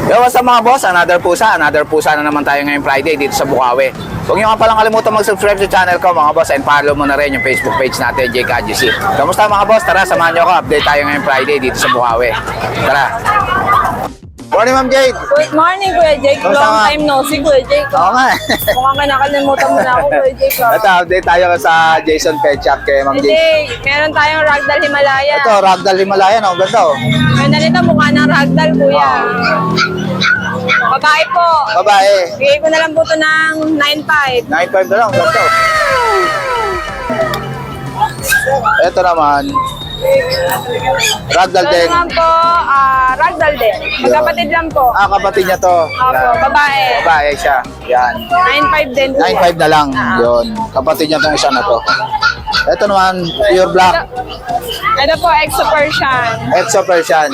Yo, what's up mga boss? Another pusa na naman tayo ngayong Friday dito sa Bukawi. Huwag niyo nga palang kalimutan mag-subscribe sa channel ko mga boss, and follow mo na rin yung Facebook page natin, JKGC. Kamusta mga boss? Tara, samahan niyo ako. Update tayo ngayong Friday dito sa Bukawi. Tara. Morning, Ma'am Jade. Good morning, Kuya Jake. Kamusta Long ka? time no see, Kuya Jake. Oo nga. Mukhang may nakalimutan mo na ako, Kuya Jake. Ito, update tayo sa Jason Pet Shop kay Ma'am Kuya Jade. Jake, meron tayong ragdoll Himalaya. Ito, Ragdoll Himalayan. Ang ganda oh. Ganda nito, mukha ng ragdoll, Kuya. Babae po. Babae. Bigay ko na lang po ito ng 9.5. 9.5 na lang. Ang ganda oh. Ito naman. Ragdoll Ito din. naman po, ragdoll din. Magkapatid lang po. Ah, kapatid niya to. Opo, babae. Babae siya. Yan. 9.5 din, Kuya. 9.5 na lang. Yun. Kapatid niya tong isa na to. Ito naman, pure black. Ito po, Exo Persian. Exo Persian.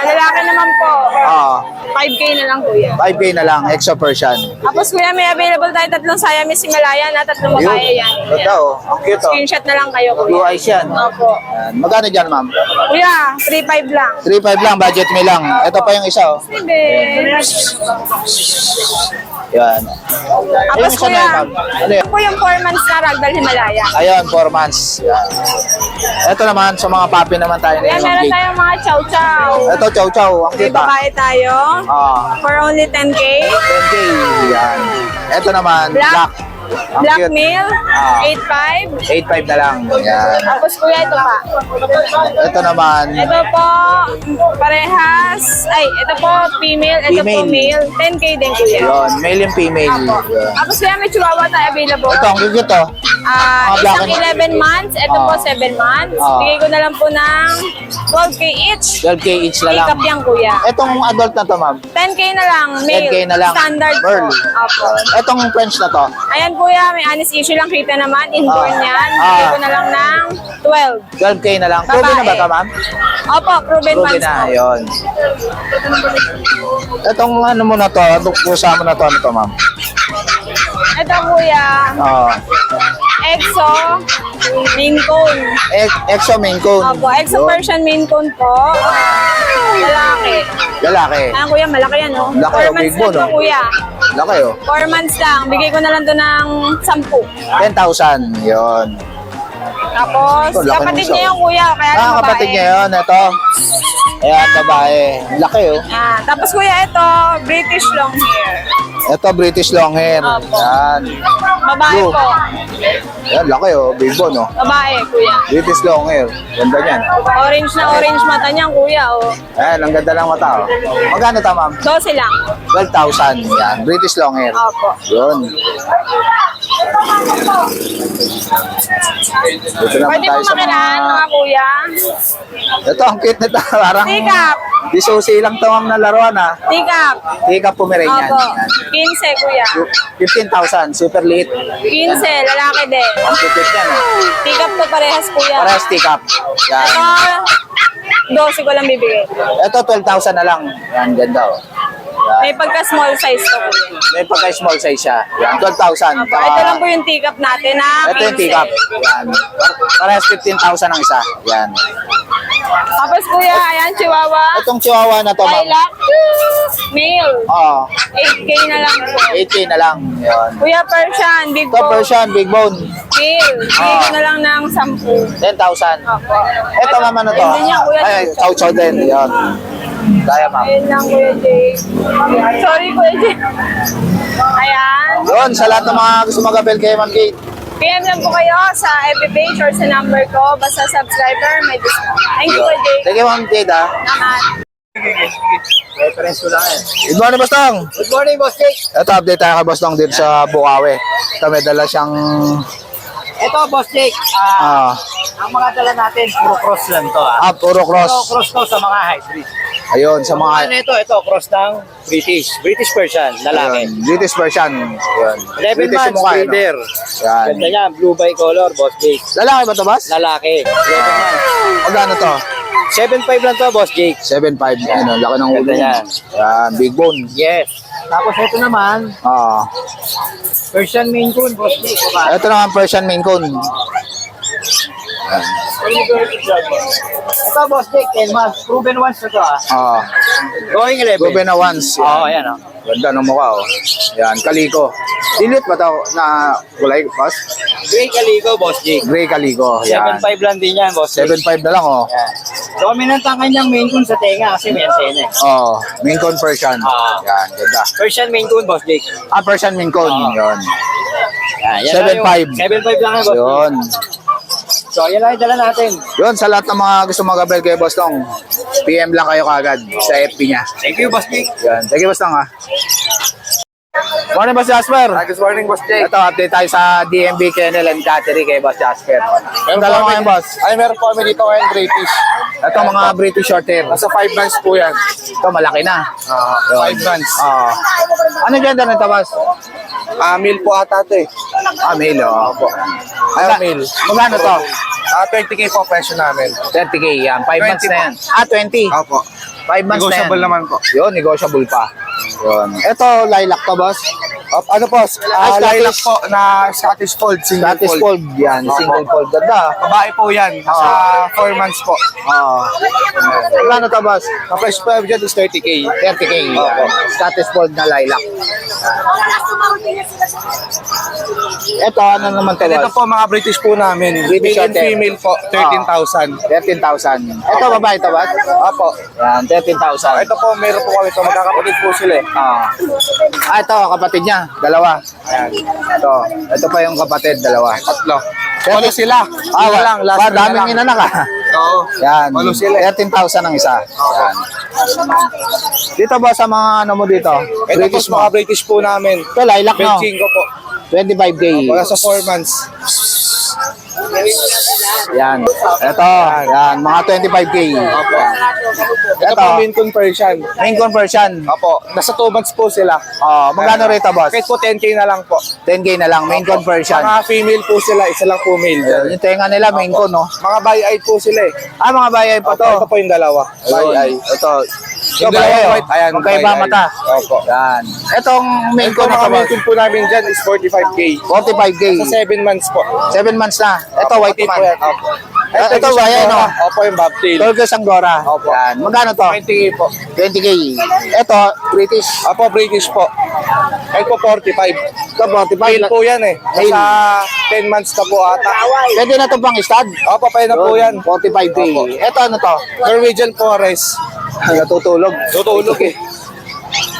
Lalaki naman po. Ah, 5K na lang, Kuya. 5K na lang, Exo Persian. Tapos kuya, may available tayo tatlong Siamese Himalayan na tatlong babae yan. Ganda oh. Ang cute oh. Screenshot na lang kayo, Blue kuya. eyes yan. Opo. Yan. Magkano dyan, ma'am? Kuya, 3.5 lang. 3.5 lang, budget me lang. Ito pa yung isa oh. Sibe. Yan. Tapos Yung isa na kuya, yun, ma'am. Ano yun? ito po yung 4 months na ragdoll Himalaya. Ayun, 4 months. Yan. Ito naman, sa mga papi naman tayo Kuya, ni meron Ma'am Jade. tayong mga chow-chow. Ito, chow chow. Ang May cute ah. babae tayo. For only 10K. 10K. Yan. Ito naman, black. Ang Black cute. male, Ah. 8.5. 8.5 na lang. Yan. Tapos kuya, ito pa. Ito naman, Ito po, parehas. Ay, ito po, female. Ito po, Female. male. 10K din, kuya. yun, male and female. Apo. Yan. Tapos kuya, may chihuahua tayo available. Ito, ang cute oh. Mga black Isang and- 11 months, ito po Ah. 7 months. Ah. Bigay ko na lang po ng 12K each. 12K each na lang. Pick up yan, kuya. Itong adult na to, ma'am. 10K na lang, male. 10K na lang. Standard Pearl. po. Apo. Itong French na to. Ayan, kuya, may honest issue lang kita naman. Inborn Ah. yan. Ah. Bigay ko na lang ng 12. 12K na lang. Proven na ba Babae. to, ma'am? Opo, proven Proven months na, po. yun. Itong ano mo na to, itong pusa mo na to, ano to, ma'am? Ito, kuya, Oo. Exo Maine Coon. Exo Maine Coon. Opo, Exo Yun. Persian Maine Coon po. Lalaki. Lalaki. Ayan, kuya, malaki yan, no? Laki, 4 oh, months big bone, lang to, oh. kuya. Laki, oh. 4 months lang. Bigay ko na lang to ng 10. 10,000. Yun. Tapos, Ito, laki kapatid ng niya isa, yung kuya, kaya lang babae. Kapatid niya yun. Ito. Ayan, babae. Laki, oh. Yan. Tapos kuya, ito, British long hair. Ito, British long hair. Opo. Yan. Babae Blue. po. Yan, laki, oh. Big bone, oh. Babae, kuya. British long hair. Ganda niyan. Orange na orange mata niyan, kuya, oh. Ayan, ang ganda ng mata, oh. Magkano ta, ma'am? 12 lang. 12,000. Yan, British long hair. Opo. Yun. Dito naman Pwede tayo po sa makilaan, mga... mga kuya. Ito, ang cute nito. Parang... Tikap. Di susi lang to ang nalaruan, ha. Tikap. Tika Pomeranian. Opo. 15, kuya. 15,000. Super liit. 15, lalaki din. Ang cute yan, oh. Tikap to parehas, kuya. Parehas tikap. Yan. Ito, 12 ko lang bibigay. Ito, 12,000 na lang. Yan, ganda, oh. Yan. May pagka-small size to, kuya. May pagka-small size siya. Yan, 12,000. Opo, ito lang po yung tikap natin, ha? Ito yung 15. tikap. Yan. Parehas 15,000 ang isa. Yan. Tapos kuya, ayan, chihuahua. Itong chihuahua na to, ma'am. Lilac. Male. Oo. 8K na lang po. 8K na lang. Yan. Kuya Persian, big Ito, bone. Persian, big bone. Male. Bigay ko na lang ng 10. 10,000. Opo. Ito naman na to. Ayun din yan, kuya. Ay, chow-chow din. Yan. Kaya, ma'am. Ayun lang, Kuya Jay. Sorry, Kuya Jay. Ayan. Yun, sa lahat ng mga gusto mag-abel kay Ma'am Kate. PM lang po kayo sa FB page or sa number ko. Basta subscriber, may discount. Thank you, Kuya Jay. Thank you, Ma'am Kate, ha. Salamat. Reference ko lang eh. Good morning, Boss Tong. Good morning, Boss Jake. Ito, update tayo kay Boss Tong dito sa Bukawi. Ito, may dala siyang... Ito, Boss Jake. Ang mga dala natin, puro cross lang to. Puro cross. Ito, cross to sa mga hybrid. Ayun, sa mga... Ano ito, cross ng British Persian, lalaki. Ayun, British Persian. Ayun. 11 British months, yung mukha, eh, no? breeder. Yan. Ganda niya, blue bicolor, Boss Jake. Lalaki ba ito, Boss? Lalaki. 11 months. Magkano to? 7.5 lang to, Boss Jake. 7.5. Yan, ang laki ng ulo Ganda niya. yan. Yan, big bone. Yes. Tapos ito naman, Ah. Persian Maine Coon, Boss Jake. Diba? Ito naman Persian Maine Coon. Yan. Ito, Boss Jake, 10 months. Proven once na to, ah. Oh, Going 11. Ruben na once. Oo, ayan, oh. Ganda ng mukha, oh. Yan, kaliko. Dilit ba to na kulay, boss? Gray Calico, Boss Jake. Gray kaliko. Yan. 7.5 lang din yan, Boss Jake. 7.5 na lang, oh. Yan. Dominant ang kanyang main coon sa tenga kasi may antena, eh. Oh, main con Persian. Ah. Yan, ganda. Persian main coon, Boss Jake. Ah, Persian main con. Yun. Yan, 7.5. 7.5 lang yan, Boss Jake. Yun. So, yan lang yung dala natin. Yun, sa lahat ng mga gusto mag-abel kay Boss Tong, PM lang kayo kagad sa FB niya. Thank you, Boss Jake. Yan. Thank you, Boss Tong, ha. Morning, Boss Jasper. Good morning, Boss Jake. Ito, update tayo sa DMB Kennel and Cattery kay Boss Jasper. Ang dalawa ngayon, Boss. Ay, meron po kami dito ngayon, British. Ito, mga British short hair. Nasa 5 months po yan. Ito, malaki na. 5 months. Ano gender nito, Boss? Meal po ata ito eh. Male, oh. Ayaw meal. Magkano to? 20K po presyo namin. 30K, yan. 5 months na yan. 20. Opo. 5 months Negotiable na yan. naman po. Yun, negotiable pa. Yun. Ito, lilac to, Boss. Ano po? Scottish. Lilac po na Scottish Fold. Single Scottish fold. fold, yan. Opo. Single fold. Ganda. Babae po yan. Nasa 4 months po. Magkano to, Boss? Ang presyo po dyan is 30K. 30K. Yan. Scottish fold na lilac. Ito, ano naman to, And ito Boss? po mga British po namin. British Male and short hair. female po, 13,000. 13,000. Ito, babae to, Boss? Opo. Yan, 13,000. Ito po, meron po kami ito. Magkakapatid po sila eh. Ito, kapatid niya. Dalawa. Ayan. Ito pa yung kapatid, dalawa. Tatlo. Walo sila. Yun lang, last ba, year na lang. daming inanak, ah. Oo. Yan. Walo sila. 13,000 ang isa. Yan. Dito ba sa mga ano mo dito? Ito po British mga mo. British po namin. Ito, lilac no? Belchingo po. 25K. Wala sa 4 months. Yan. Ito, yan. Mga 25K. Opo. Ito Ito. po Maine Coon Persian. Main conversion. Opo. Nasa 2 months po sila. Magkano rito, boss? Kahit po 10K na lang po. 10K na lang. Main conversion. Mga female po sila, isa lang po male. Yung tenga nila, main con, no? Mga by-eye po sila eh. Mga bayay pa to. Ito po yung dalawa. By-eye. Ito. Yung bayay, dalawang oh. white, ayan. Magkaiba by-eye. mata. Opo. Yan. Itong main Ito con na mga to, Maine boss. Coon po namin dyan is 45K. 45K. Sa 7 months po. 7 months na. Ito, white Pati po man. yan. Opo. Ito, bayay, no? Opo, yung bobtail. Turkish Angora. Opo. Yan. Magkano to? 20K po. 20K. Ito, British. Opo, British po. Kahit po 45. Ito, 45. Male po yan eh. Nasa 10 months na po ata. Pwede na to pang stud. Opo, pwede na po yan. 45K. Opo. Ito, ano to? Norwegian Forest. Natutulog. Tutulog eh.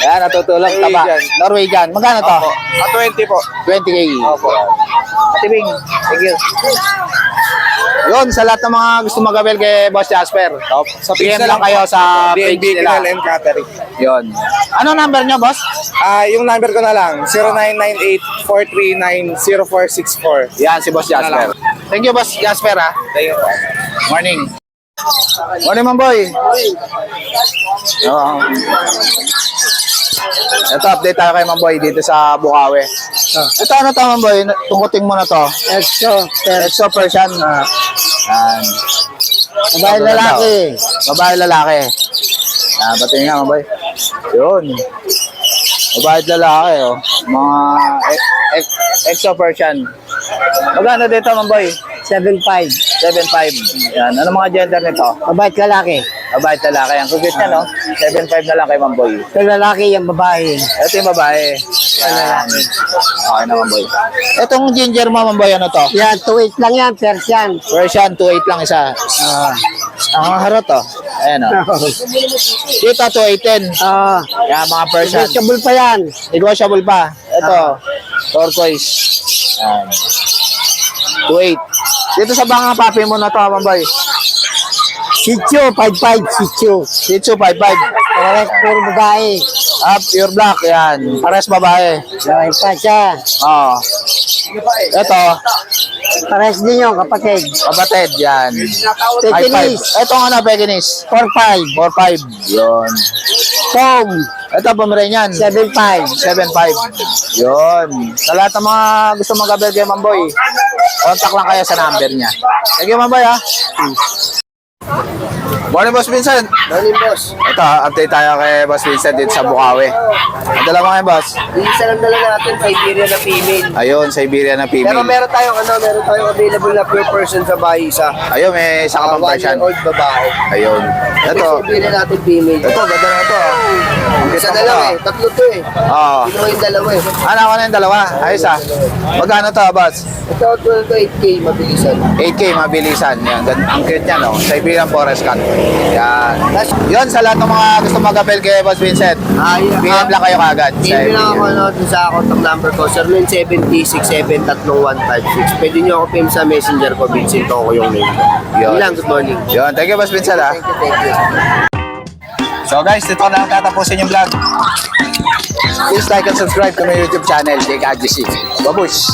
Yan, natutulog. Taba. Norwegian. Norwegian. Magkano to? Opo. 20 po. 20K. Opo. Atibing. Thank you. Yun, sa lahat ng mga gusto mag-abel kay Boss Jasper. Opo. Sa PM na lang kayo sa page DNB nila. Kennel and Cattery. Yun. Ano number nyo, boss? Yung number ko na lang, 0998-439-0464. Yan, si Boss Jasper. Thank you, Boss Jasper, ha. Thank you. Morning. Morning, Mamboy. Oo. Ito, update tayo kay Mamboy dito sa Bukawi. Ito, ano to, Mamboy? Tungkuting mo na to. Exo Persian. Yan. Babae lalaki. Babae lalaki. Batiin nga, Mamboy. Yun. Babae lalaki, oh. Mga Exo Persian. Magkano dito, Mamboy? 7.5. 7.5. Yan. Ano mga gender nito? Mabait lalaki. Babae at lalaki. Ang kugit niya, no? 7.5 na lang kay Mamboy. Ito lalaki, yung babae. Ito yung babae. Yan. Okay na, Mamboy. Itong ginger mo, Mamboy, ano to? Yan, 2.8 lang yan, Persian. Persian, 2.8 lang isa. Ang harot, oh. Ayan, oh. Dito, 2.8. Yan, mga Persian. Negotiable pa yan. Negotiable pa. Ito, turquoise. Yan. 2.8. Dito sa banga papi mo na to, Mamboy. Sitio, 5.5, Sitio. Shih Tzu, 5.5. Correct, puro babae. Pure black, yan. Pares babae. Laki pa siya. Oo. Ito, Pares din yung kapatid. kapatid, yan. 5.5. Pekinis, Ito nga na, Pekinis. 4.5. 4.5. Yun. Tom, Ito, Pomeranian. 7.5. 7.5. Yun. Sa lahat ng mga gusto mag-abel kay Mamboy, contact lang kayo sa number niya. Thank you, Mamboy, ha. Morning, Boss Vincent. Morning, boss. Ito, update tayo kay Boss Vincent dito sa Bukawi. Ang dala mo ngayon, Boss? Isa lang dala natin, Siberian na female. Ayun, Siberian na Pero female. meron tayong available na pure person sa bahay isa. Ayun, may isa ka pang 1 Persian. year old babae. Ayun. Ito, Siberian natin female. ito, ganda na ito. Ang Isa kita mo dalawa na. eh, tatlo to eh. Oo. Ito yung dalawa eh. Ano ako na yung dalawa? Ayos ah. Magkano to, Boss? Ito, 8K, mabilisan. 8K, mabilisan. Yan, ang cute niya, no? Siberian Forest Cat. Yan. Tapos, Yun, sa lahat ng mga gusto mag-appel kay Boss Vincent, PM lang kayo kagad. Hindi lang ako dun sa contact number ko, 0970-673156. Pwede nyo ako PM sa messenger ko, Vincent ko yung name ko. Yun. Yun lang, good morning. Yun, thank you, Boss Vincent, ah. Thank you. So guys, dito na lang tatapusin yung vlog. Please like and subscribe to my YouTube channel, Jake Adjesi. Babush!